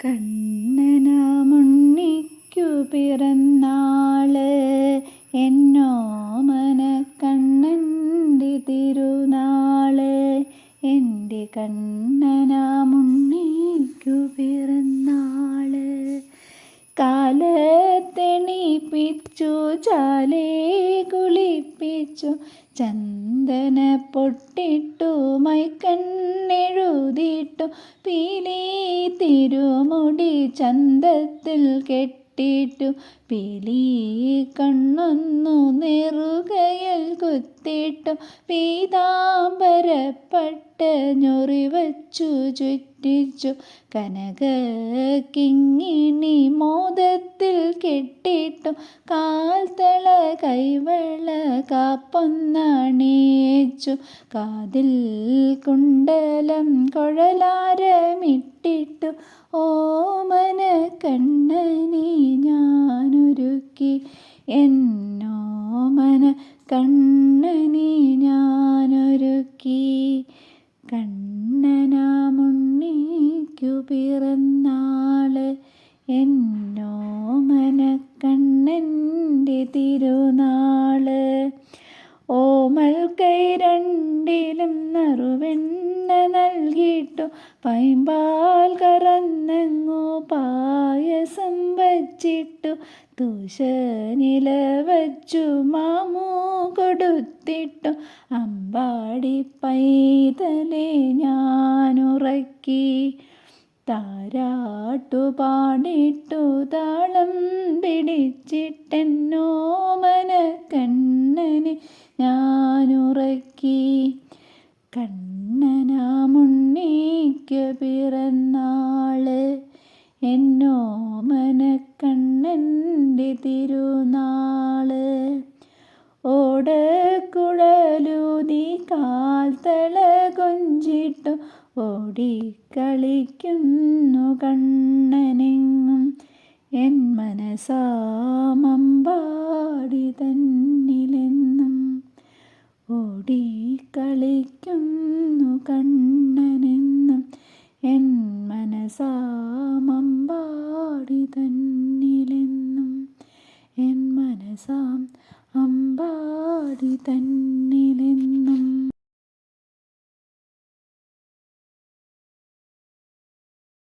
കണ്ണനാമുണ്ണിക്കു പിറന്നാള്, എന്നോമന കണ്ണൻ്റെ തിരുനാള്. എൻ്റെ കണ്ണനാമുണ്ണിക്കു പിറന്നാള്. കാലത്തെണീപ്പിച്ചു ചാലേ കുളിപ്പിച്ചു, ചന്ദന പൊട്ടിട്ടു മൈക്കണ്ണെഴുതിട്ടു, പീലി തിരുമുടി ചന്തത്തിൽ കെട്ടിട്ടു, പീലി കണ്ണൊന്നു നെറുകയിൽ കുത്തിട്ടു, പീതാംബരപ്പട്ട ഞൊറിവച്ചു ചുറ്റിച്ചു, കനക കിങ്ങിണി മോദത്തിൽ കെട്ടിട്ടു, കാൽത്തള കൈവള കാപ്പൊന്നണിയിച്ചു, കാതിൽ കുണ്ടലം കുഴലാരമിട്ടിട്ടു, ഓമന കണ്ണനെ ഞാനൊരുക്കി, എന്നോമന കണ്ണനെ ഞാനൊരുക്കി. കണ്ണനാമുണ്ണിക്കു പിറന്നാള്, എന്നോമന കണ്ണൻ്റെ തിരുനാള്. ഓമൽ കൈ രണ്ടിലും നറുവെണ്ണ നൽകിയിട്ടു, പൈമ്പാൽ കറന്നങ്ങു പായസം വച്ചിട്ടു, തൂശനില വച്ചു മാമു കൊടുത്തിട്ടു, അമ്പാടി പൈതലെ ഞാനുറക്കി. താരാട്ടു പാടിട്ടു താളം പിടിച്ചിട്ടെന്നോമന കണ്ണനെ ഞാനുറക്കി. കണ്ണനാമുണ്ണിക്കു പിറന്നാള്, എന്നോമന കണ്ണൻ്റെ തിരുനാള്. ഓടക്കുഴലൂതി കാൽത്തള കൊഞ്ചിട്ടു, ഓടിക്കളിക്കുന്നു കണ്ണനെങ്ങും, എൻ മനസാമമ്പാടി തന്നിലെന്നും. ഓടിക്കളിക്കുന്നു കണ്ണനെന്നും, എൻ മനസാമമ്പാടി തന്നിലെന്നും, എൻ മനസാം അമ്പാടി തന്നിലെന്നും.